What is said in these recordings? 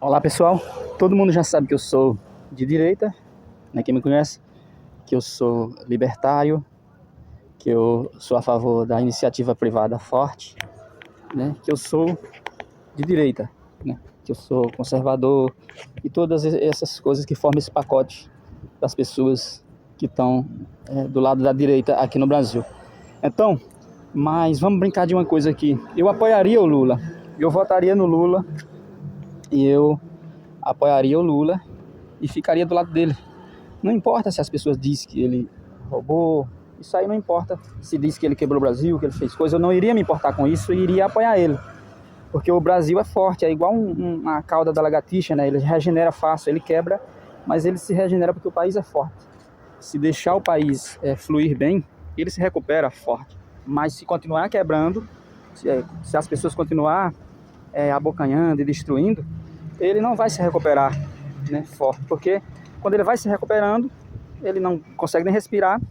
Olá pessoal, todo mundo já sabe que eu sou de direita, né? Quem me conhece, que eu sou libertário, que eu sou a favor da iniciativa privada forte, né? Que eu sou de direita, né? Que eu sou conservador e todas essas coisas que formam esse pacote das pessoas que estão do lado da direita aqui no Brasil. Então, mas vamos brincar de uma coisa aqui. Eu apoiaria o Lula, eu votaria no Lula e eu apoiaria o Lula e ficaria do lado dele. Não importa se as pessoas dizem que ele roubou, isso aí não importa. Se diz que ele quebrou o Brasil, que ele fez coisa, eu não iria me importar com isso e iria apoiar ele. Porque o Brasil é forte, é igual uma cauda da lagartixa, né? Ele regenera fácil, ele quebra, mas ele se regenera porque o país é forte. Se deixar o país fluir bem, ele se recupera forte. Mas se continuar quebrando, se as pessoas continuar abocanhando e destruindo, ele não vai se recuperar, né, forte, porque quando ele vai se recuperando, ele não consegue nem respirar,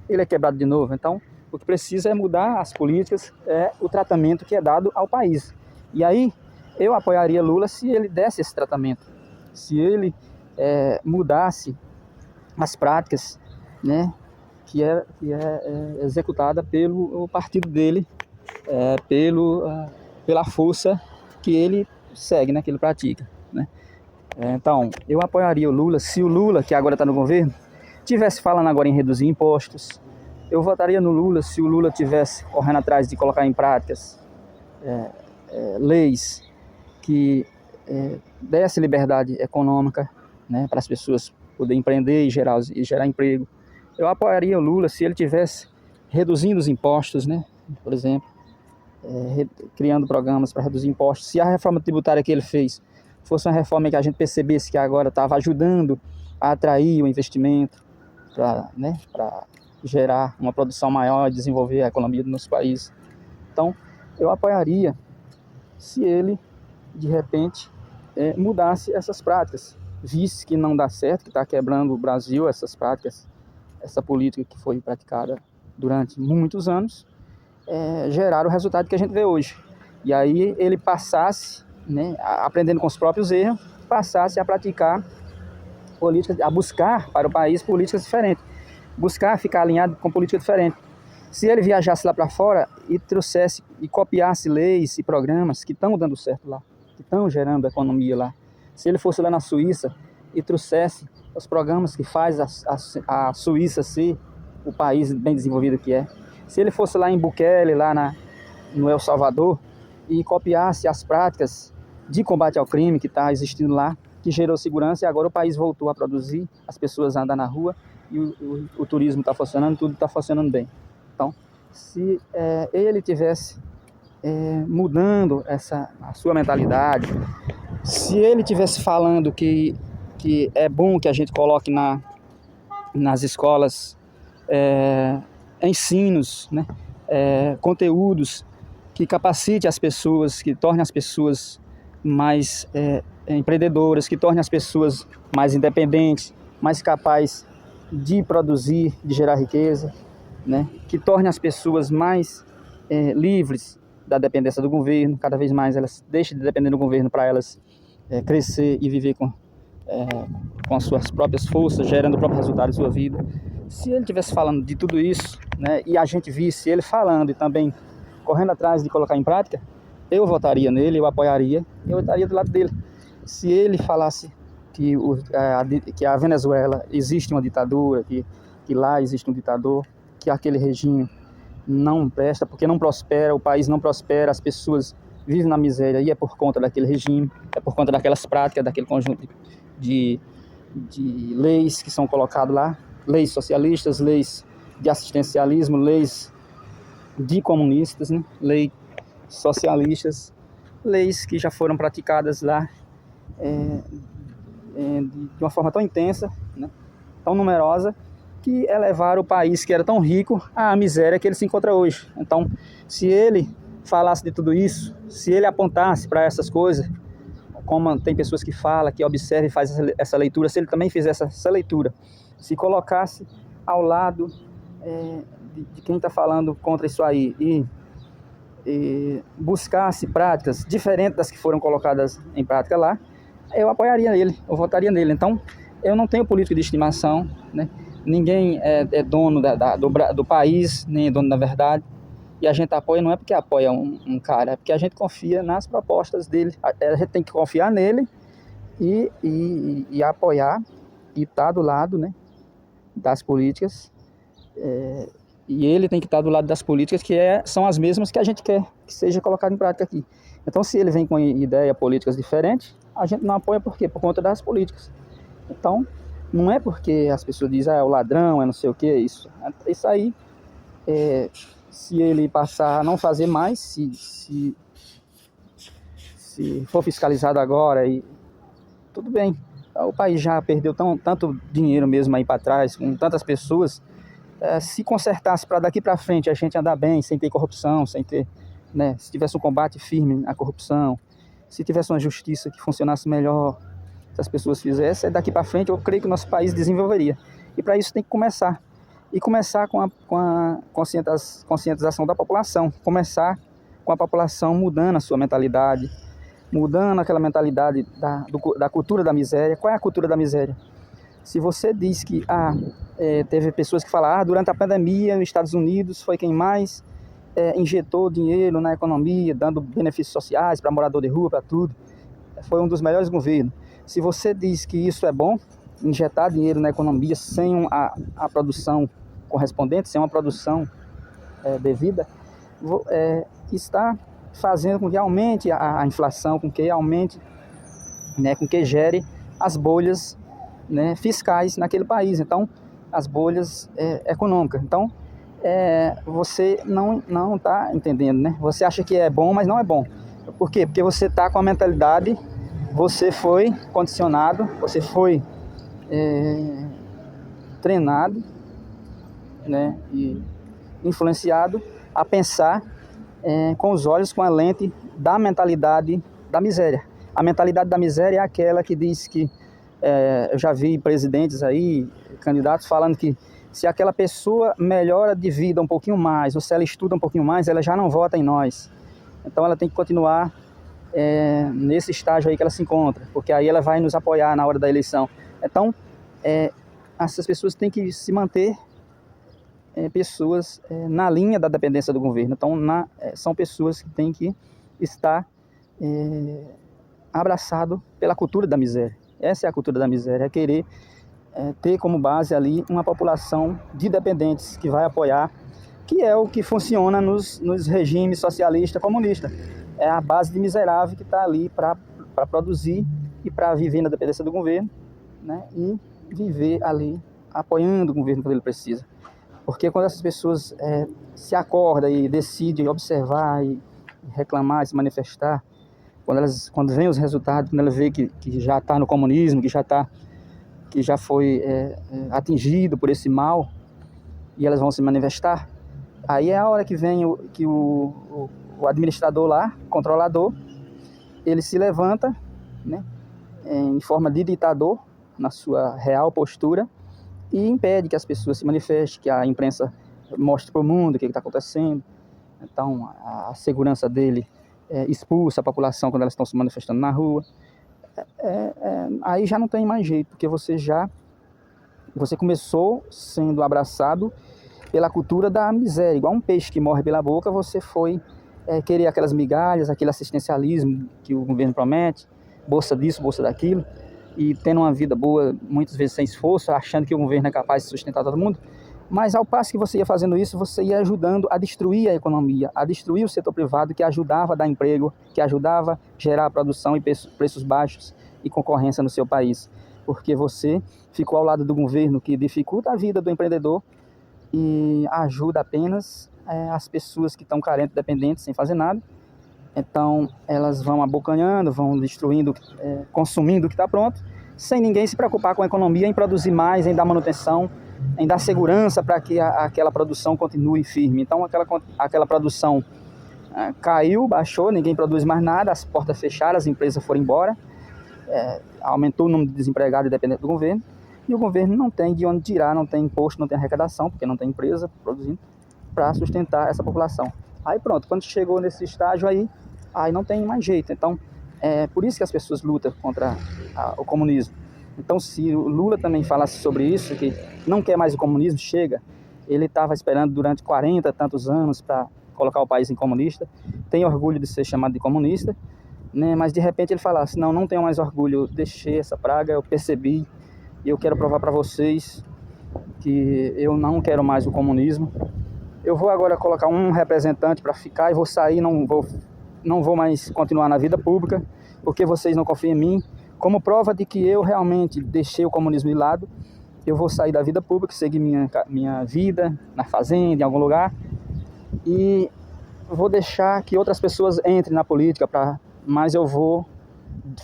ele é quebrado de novo. Então, o que precisa é mudar as políticas, o tratamento que é dado ao país. E aí, eu apoiaria Lula se ele desse esse tratamento, se ele mudasse as práticas, né, que é executada pelo partido dele, pela força que ele segue, né, que ele pratica, né. Então, eu apoiaria o Lula se o Lula, que agora está no governo, tivesse falando agora em reduzir impostos. Eu votaria no Lula se o Lula tivesse correndo atrás de colocar em práticas leis que desse liberdade econômica, né, para as pessoas poderem empreender e gerar emprego. Eu apoiaria o Lula se ele tivesse reduzindo os impostos, né, por exemplo, criando programas para reduzir impostos. Se a reforma tributária que ele fez fosse uma reforma que a gente percebesse que agora estava ajudando a atrair o investimento para gerar uma produção maior e desenvolver a economia do nosso país. Então, eu apoiaria se ele, de repente, mudasse essas práticas. Visse que não dá certo, que está quebrando o Brasil, essas práticas, essa política que foi praticada durante muitos anos, gerar o resultado que a gente vê hoje. E aí ele passasse, né, aprendendo com os próprios erros, passasse a praticar políticas, a buscar para o país políticas diferentes, buscar ficar alinhado com políticas diferentes. Se ele viajasse lá para fora e trouxesse e copiasse leis e programas que estão dando certo lá, que estão gerando economia lá. Se ele fosse lá na Suíça e trouxesse os programas que faz a Suíça ser o país bem desenvolvido que é. Se ele fosse lá em Bukele, lá no El Salvador, e copiasse as práticas de combate ao crime que está existindo lá, que gerou segurança, e agora o país voltou a produzir, as pessoas andam na rua, e o turismo está funcionando, tudo está funcionando bem. Então, se ele tivesse mudando a sua mentalidade, se ele tivesse falando que é bom que a gente coloque nas escolas ensinos, né, conteúdos que capacite as pessoas, que torne as pessoas mais empreendedoras, que torne as pessoas mais independentes, mais capazes de produzir, de gerar riqueza, né, que torne as pessoas mais livres da dependência do governo. Cada vez mais elas deixem de depender do governo para elas crescer e viver com as suas próprias forças, gerando o próprio resultado de sua vida. Se ele estivesse falando de tudo isso, né, e a gente visse ele falando e também correndo atrás de colocar em prática, eu votaria nele, eu apoiaria, eu estaria do lado dele. Se ele falasse que a Venezuela existe uma ditadura, que lá existe um ditador, que aquele regime não presta, porque não prospera, o país não prospera, as pessoas vivem na miséria, e é por conta daquele regime, é por conta daquelas práticas, daquele conjunto de leis que são colocadas lá, leis socialistas, leis de assistencialismo, leis de comunistas, né? Leis socialistas, leis que já foram praticadas lá de uma forma tão intensa, né? Tão numerosa, que elevaram o país que era tão rico à miséria que ele se encontra hoje. Então, se ele falasse de tudo isso, se ele apontasse para essas coisas, como tem pessoas que falam, que observam e fazem essa leitura, se ele também fizesse essa leitura, se colocasse ao lado de quem está falando contra isso aí e buscasse práticas diferentes das que foram colocadas em prática lá, eu apoiaria ele, eu votaria nele. Então, eu não tenho político de estimação, né? Ninguém é dono do país, nem é dono da verdade. E a gente apoia, não é porque apoia um cara, é porque a gente confia nas propostas dele. A gente tem que confiar nele e apoiar e estar do lado, né, das políticas. E ele tem que estar do lado das políticas que são as mesmas que a gente quer que seja colocado em prática aqui. Então, se ele vem com ideias políticas diferentes, a gente não apoia por quê? Por conta das políticas. Então, não é porque as pessoas dizem, é o ladrão, é não sei o que, isso aí, se ele passar a não fazer mais, se for fiscalizado agora, e tudo bem. O país já perdeu tanto dinheiro mesmo aí para trás, com tantas pessoas. Se consertasse para daqui para frente a gente andar bem, sem ter corrupção, sem ter, né, se tivesse um combate firme à corrupção, se tivesse uma justiça que funcionasse melhor, se as pessoas fizessem, daqui para frente eu creio que o nosso país desenvolveria. E para isso tem que começar. E começar com a conscientização da população. Começar com a população mudando a sua mentalidade, mudando aquela mentalidade da cultura da miséria. Qual é a cultura da miséria? Se você diz que teve pessoas que falaram, durante a pandemia, os Estados Unidos foi quem mais injetou dinheiro na economia, dando benefícios sociais para morador de rua, para tudo. Foi um dos melhores governos. Se você diz que isso é bom, injetar dinheiro na economia sem a produção correspondente, sem uma produção devida, está fazendo com que aumente a inflação, com que aumente, né, com que gere as bolhas, né, fiscais naquele país. Então, as bolhas econômicas. Então, você não está entendendo, né? Você acha que é bom, mas não é bom. Por quê? Porque você está com a mentalidade, você foi condicionado, você foi treinado, né, e influenciado a pensar com os olhos, com a lente da mentalidade da miséria. A mentalidade da miséria é aquela que diz que, eu já vi presidentes aí, candidatos, falando que se aquela pessoa melhora de vida um pouquinho mais, ou se ela estuda um pouquinho mais, ela já não vota em nós. Então ela tem que continuar nesse estágio aí que ela se encontra, porque aí ela vai nos apoiar na hora da eleição. Então, essas pessoas têm que se manter pessoas na linha da dependência do governo. Então, são pessoas que têm que estar abraçado pela cultura da miséria. Essa é a cultura da miséria, é querer ter como base ali uma população de dependentes que vai apoiar, que é o que funciona nos regimes socialistas comunistas. É a base de miserável que está ali para produzir e para viver na dependência do governo, né, e viver ali apoiando o governo quando ele precisa. Porque quando essas pessoas se acordam e decidem observar e reclamar, e se manifestar, quando vem os resultados, quando ela vê que já está no comunismo, que já foi atingido por esse mal, e elas vão se manifestar, aí é a hora que vem o administrador lá, controlador, ele se levanta, né, em forma de ditador, na sua real postura, e impede que as pessoas se manifestem, que a imprensa mostre para o mundo o que está acontecendo. Então, a segurança dele expulsa a população quando elas estão se manifestando na rua. Aí já não tem mais jeito, porque você começou sendo abraçado pela cultura da miséria. Igual um peixe que morre pela boca, você foi querer aquelas migalhas, aquele assistencialismo que o governo promete, bolsa disso, bolsa daquilo, e tendo uma vida boa, muitas vezes sem esforço, achando que o governo é capaz de sustentar todo mundo. Mas ao passo que você ia fazendo isso, você ia ajudando a destruir a economia, a destruir o setor privado que ajudava a dar emprego, que ajudava a gerar produção e preços baixos e concorrência no seu país. Porque você ficou ao lado do governo que dificulta a vida do empreendedor e ajuda apenas as pessoas que estão carentes, dependentes, sem fazer nada. Então, elas vão abocanhando, vão destruindo, consumindo o que está pronto, sem ninguém se preocupar com a economia, em produzir mais, em dar manutenção, em dar segurança para que aquela produção continue firme. Então, aquela produção caiu, baixou, ninguém produz mais nada, as portas fecharam, as empresas foram embora, aumentou o número de desempregados dependente do governo, e o governo não tem de onde tirar, não tem imposto, não tem arrecadação, porque não tem empresa produzindo para sustentar essa população. Aí pronto, quando chegou nesse estágio aí não tem mais jeito. Então, É por isso que as pessoas lutam contra o comunismo. Então, se o Lula também falasse sobre isso, que não quer mais o comunismo, chega. Ele estava esperando durante 40 e tantos anos para colocar o país em comunista. Tem orgulho de ser chamado de comunista, né? Mas de repente ele falasse, não, não tenho mais orgulho, deixei essa praga, eu percebi, e eu quero provar para vocês que eu não quero mais o comunismo. Eu vou agora colocar um representante para ficar e vou sair, não vou mais continuar na vida pública, porque vocês não confiam em mim. Como prova de que eu realmente deixei o comunismo de lado, eu vou sair da vida pública, seguir minha vida na fazenda, em algum lugar, e vou deixar que outras pessoas entrem na política, mas eu vou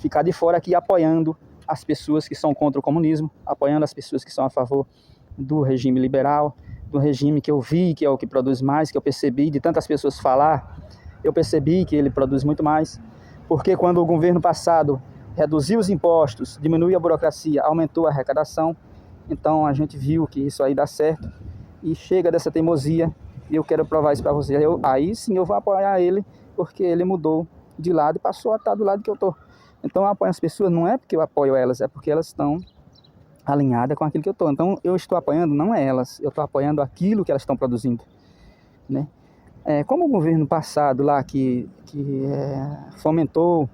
ficar de fora aqui apoiando as pessoas que são contra o comunismo, apoiando as pessoas que são a favor do regime liberal, do regime que eu vi, que é o que produz mais, que eu percebi de tantas pessoas falar, eu percebi que ele produz muito mais, porque quando o governo passado reduziu os impostos, diminuiu a burocracia, aumentou a arrecadação, então a gente viu que isso aí dá certo, e chega dessa teimosia, e eu quero provar isso para vocês. Aí sim eu vou apoiar ele, porque ele mudou de lado e passou a estar do lado que eu estou. Então eu apoio as pessoas, não é porque eu apoio elas, é porque elas estão alinhadas com aquilo que eu estou. Então eu estou apoiando não é elas, eu estou apoiando aquilo que elas estão produzindo, né? Como o governo passado lá que fomentou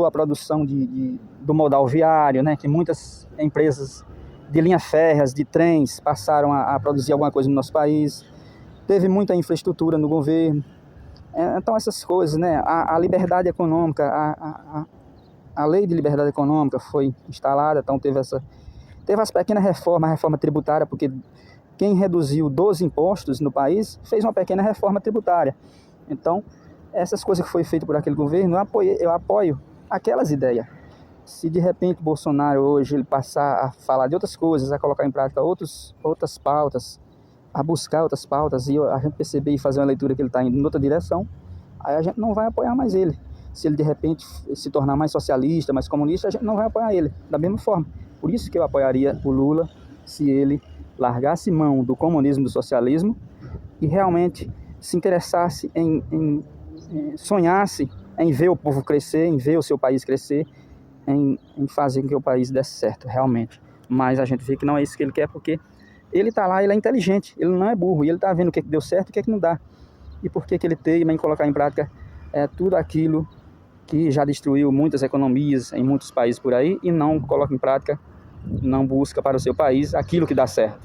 a produção do modal viário, né? Que muitas empresas de linhas férreas, de trens, passaram a produzir alguma coisa no nosso país. Teve muita infraestrutura no governo. Então essas coisas, né? A liberdade econômica, a lei de liberdade econômica foi instalada, então teve essa pequena reforma, a reforma tributária, porque quem reduziu 12 impostos no país fez uma pequena reforma tributária. Então, essas coisas que foi feito por aquele governo, eu apoio aquelas ideias. Se de repente Bolsonaro hoje ele passar a falar de outras coisas, a colocar em prática outras pautas, a buscar outras pautas, e a gente perceber e fazer uma leitura que ele está indo em outra direção, aí a gente não vai apoiar mais ele. Se ele de repente se tornar mais socialista, mais comunista, a gente não vai apoiar ele da mesma forma. Por isso que eu apoiaria o Lula se ele largasse mão do comunismo, do socialismo, e realmente se interessasse sonhasse em ver o povo crescer, em ver o seu país crescer, em fazer com que o país desse certo, realmente. Mas a gente vê que não é isso que ele quer, porque ele está lá, ele é inteligente, ele não é burro, e ele está vendo o que deu certo e o que não dá. E por que ele teima em colocar em prática tudo aquilo que já destruiu muitas economias em muitos países por aí, e não coloca em prática, não busca para o seu país aquilo que dá certo.